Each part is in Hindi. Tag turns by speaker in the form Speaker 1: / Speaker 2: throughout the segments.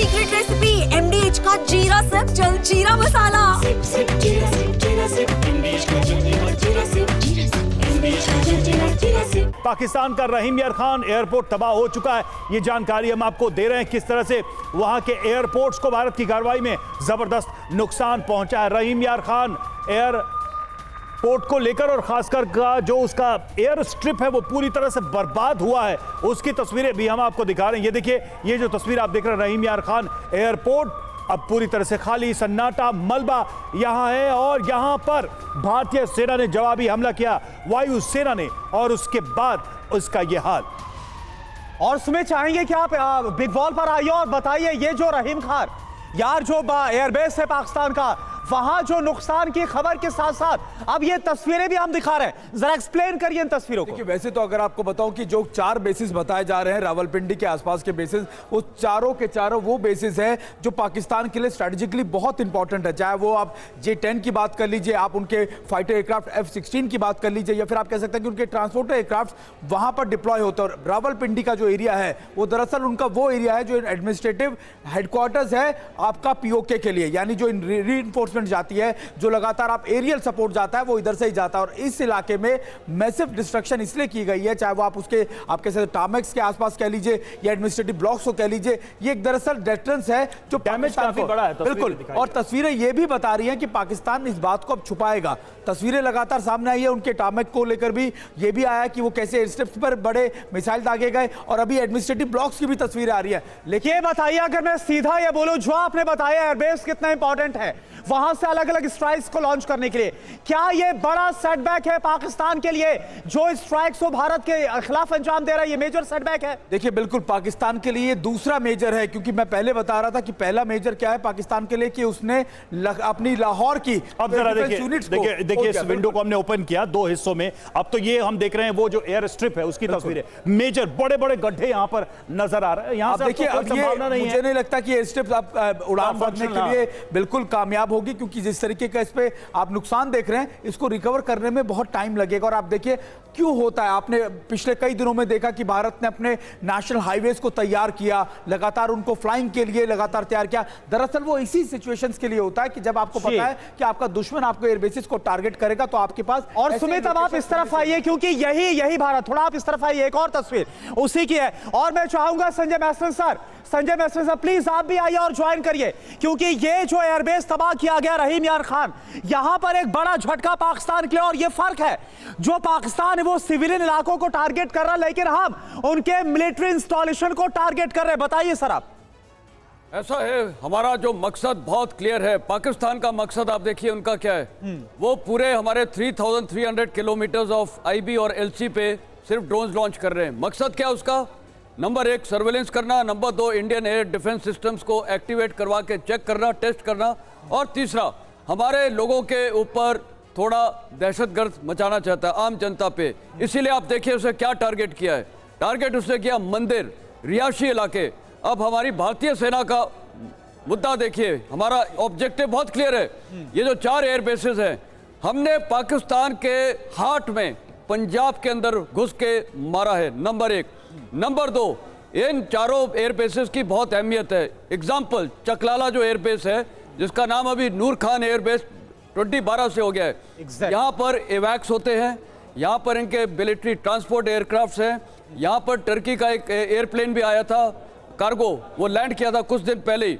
Speaker 1: सीक्रेट रेसिपी MDH का जीरा सिप जल जीरा मसाला।
Speaker 2: सिप सिप जीरा सिप MDH का जल जीरा सिप MDH का जल जीरा सिप।
Speaker 3: पाकिस्तान का रहीम यार खान एयरपोर्ट तबाह हो चुका है। ये जानकारी हम आपको दे रहे हैं किस तरह से वहां के एयरपोर्ट्स को भारत की कार्रवाई में जबरदस्त नुकसान पहुंचा है। रहीम यार खान एयरपोर्ट को लेकर और खासकर का जो उसका एयर स्ट्रिप है वो पूरी तरह से बर्बाद हुआ है। उसकी तस्वीरें भी हम आपको दिखा रहे हैं। ये देखिए, ये जो तस्वीर आप देख रहे हैं रहीम यार खान एयरपोर्ट अब पूरी तरह से खाली, सन्नाटा, मलबा यहां है और यहां पर भारतीय सेना ने जवाबी हमला किया, वायु सेना ने, और उसके बाद उसका यह हाल।
Speaker 4: और सुमित चाहेंगे कि आप बिग वॉल पर आइए और बताइए ये जो रहीम खान यार जो एयरबेस है पाकिस्तान का, वहां जो नुकसान की खबर के साथ साथ अब ये तस्वीरें भी हम दिखा रहे हैं, जरा एक्सप्लेन करिए इन तस्वीरों को।
Speaker 5: वैसे तो अगर आपको बताऊं कि जो 4 बेसिस बताए जा रहे हैं रावलपिंडी के आसपास के बेसिस, वो चारों के चारों वो बेसिस है जो पाकिस्तान के लिए स्ट्रेटेजिकली बहुत इंपॉर्टेंट है। चाहे वो आप J-10 की बात कर लीजिए, आप उनके फाइटर एयरक्राफ्ट F-16 की बात कर लीजिए, या फिर आप कह सकते हैं कि उनके ट्रांसपोर्टर एयरक्राफ्ट वहां पर डिप्लॉय होते हैं। और रावलपिंडी का जो एरिया है वो दरअसल उनका वो एरिया है जो एडमिनिस्ट्रेटिव हेडक्वार्टर्स है आपका POK के लिए, यानी जो रीइंफोर्समेंट जाती है, जो लगातार आप एरियल सपोर्ट जाता है वो इधर से ही जाता है। और इस इलाके में मैसिव डिस्ट्रक्शन इसलिए की गई है, चाहे वो आप उसके आपके टार्मेक्स के आसपास कह लीजिए या एडमिनिस्ट्रेटिव ब्लॉक्स को कह लीजिए, ये एक दरअसल डेटरेंस है जो
Speaker 3: डैमेज काफी बड़ा है।
Speaker 5: बिल्कुल, और तस्वीरें ये भी बता रही हैं कि पाकिस्तान इस बात को अब छुपाएगा। तस्वीरें लगातार सामने आई है उनके टार्मेक को लेकर भी, ये भी आया कि वो कैसे एयरस्ट्रिप्स पर बड़े मिसाइल दागे गए, और अभी एडमिनिस्ट्रेटिव ब्लॉक्स की भी तस्वीरें आ रही है।
Speaker 4: लेकिन बताइए, अगर मैं सीधा ये बोलूं, जो आपने बताया एयरबेस कितना इंपॉर्टेंट है वहां से अलग अलग स्ट्राइक्स को लॉन्च करने के लिए, क्या यह बड़ा सेटबैक है पाकिस्तान के लिए? जो स्ट्राइक्स को भारत के खिलाफ अंजाम दे रहा है, ये मेजर सेटबैक है।
Speaker 5: देखिए, बिल्कुल पाकिस्तान के लिए दूसरा मेजर है, क्योंकि मैं पहले बता रहा था कि पहला मेजर क्या है पाकिस्तान के लिए कि उसने अपनी लाहौर की
Speaker 3: अब जरा देखिए इस विंडो को हमने ओपन किया 2 हिस्सों में। अब तो ये हम देख रहे हैं वो जो एयर स्ट्रिप है उसकी तस्वीरें, मेजर बड़े बड़े गड्ढे यहां पर नजर आ रहे हैं। यहां से
Speaker 5: देखिए, अब ये मुझे नहीं लगता कि एयर स्ट्रिप आप उड़ान भरने के लिए बिल्कुल कामयाब होगी, क्योंकि जिस तरीके का इस पे आप नुकसान देख रहे हैं, इसको रिकवर करने में बहुत टाइम लगेगा। और आप देखिए क्यों होता है, आपने पिछले कई दिनों में देखा कि भारत ने अपने नेशनल हाईवेज को तैयार किया, लगातार उनको फ्लाइंग के लिए लगातार तैयार किया। दरअसल वो इसी सिचुएशंस के लिए होता है कि जब आपको पता है कि आपका दुश्मन आपको एयरबेसिस को टारगेट करेगा, तो आपके पास।
Speaker 4: और सुमित, अब आप इस तरफ आइए, क्योंकि यही भारत, थोड़ा आप इस तरफ आइए, एक और तस्वीर उसी की है। और मैं चाहूंगा संजय मैसरन सर, प्लीज आप भी आइए और ज्वाइन करिए, क्योंकि ये जो एयरबेस तबाह किया गया रहीम यार खान, यहां पर एक बड़ा झटका पाकिस्तान के लिए। और ये फर्क है, जो पाकिस्तान है वो सिविलियन इलाकों को टारगेट कर रहा है, लेकिन हम उनके मिलिट्री इंस्टॉलेशन को टारगेट कर रहे हैं। बताइए सर आप।
Speaker 6: ऐसा है, हमारा जो मकसद बहुत क्लियर है। पाकिस्तान का मकसद आप देखिए उनका क्या है। वो पूरे हमारे 3300 किलोमीटर ऑफ IB और LC पे सिर्फ ड्रोन लॉन्च कर रहे हैं। मकसद क्या उसका? नंबर 1 सर्वेलेंस करना, number 2 Indian air defence systems को एक्टिवेट करवा के चेक करना, टेस्ट करना, और तीसरा हमारे लोगों के ऊपर थोड़ा दहशतगर्द मचाना चाहता है आम जनता पे। इसीलिए आप देखिए उसे क्या टारगेट किया है। टारगेट उसने किया मंदिर, रिहायशी इलाके। अब हमारी भारतीय सेना का मुद्दा देखिए, हमारा ऑब्जेक्टिव बहुत क्लियर है। ये जो 4 एयर बेसेस हैं, हमने पाकिस्तान के हार्ट में पंजाब के अंदर घुस के मारा है, नंबर 1। नंबर 2, इन चारों एयर बेसेस की बहुत अहमियत है। एग्जाम्पल, चकलाला जो एयर बेस है, जिसका नाम अभी नूर खान एयर बेस 2012 से हो गया है। यहाँ पर एवैक्स होते हैं, यहाँ पर इनके मिलिट्री ट्रांसपोर्ट एयरक्राफ्ट्स हैं, यहाँ पर टर्की का एक एयरप्लेन भी आया था कार्गो, वो लैंड किया था कुछ दिन पहले ही।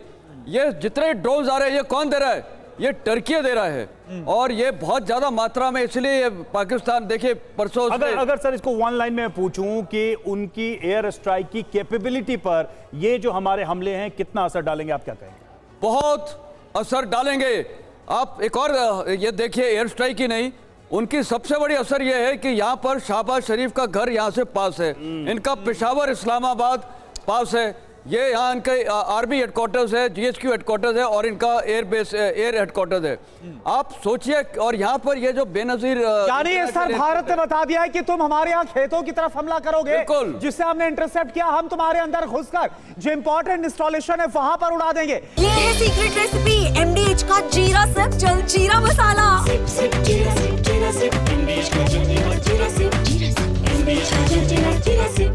Speaker 6: ये जितने ड्रोन्स आ रहे हैं, ये कौन दे रहा है? ये टर्की दे रहा है, और ये बहुत ज्यादा मात्रा में। इसलिए पाकिस्तान देखिए परसों
Speaker 3: अगर सर इसको वन लाइन में पूछूं कि उनकी एयर स्ट्राइक की कैपेबिलिटी पर ये जो हमारे हमले हैं कितना असर डालेंगे, आप क्या कहेंगे?
Speaker 6: बहुत असर डालेंगे। आप एक और ये देखिए, एयर स्ट्राइक ही नहीं, उनकी सबसे बड़ी असर यह है कि यहाँ पर शहबाज शरीफ का घर यहाँ से पास है, इनका पेशावर इस्लामाबाद पास है, ये यहाँ इनके आर्मी हेडक्वार्टर्स है, GHQ हेडक्वार्टर्स है, और इनका एयर हेडक्वार्टर्स है। आप सोचिए, और यहाँ पर ये जो बेनजीर,
Speaker 4: यानी सर भारत ने बता दिया है कि तुम हमारे यहाँ खेतों की तरफ हमला करोगे, जिससे हमने इंटरसेप्ट किया, हम तुम्हारे अंदर घुसकर जो इंपॉर्टेंट इंस्टॉलेशन है वहां पर उड़ा देंगे।
Speaker 1: ये है सीक्रेट रेसिपी MDH का जीरा सिप जल जीरा मसाला।
Speaker 2: सिप सिप जीरा सिप MDH का जल जीरा सिप MDH का जल जीरा सिप।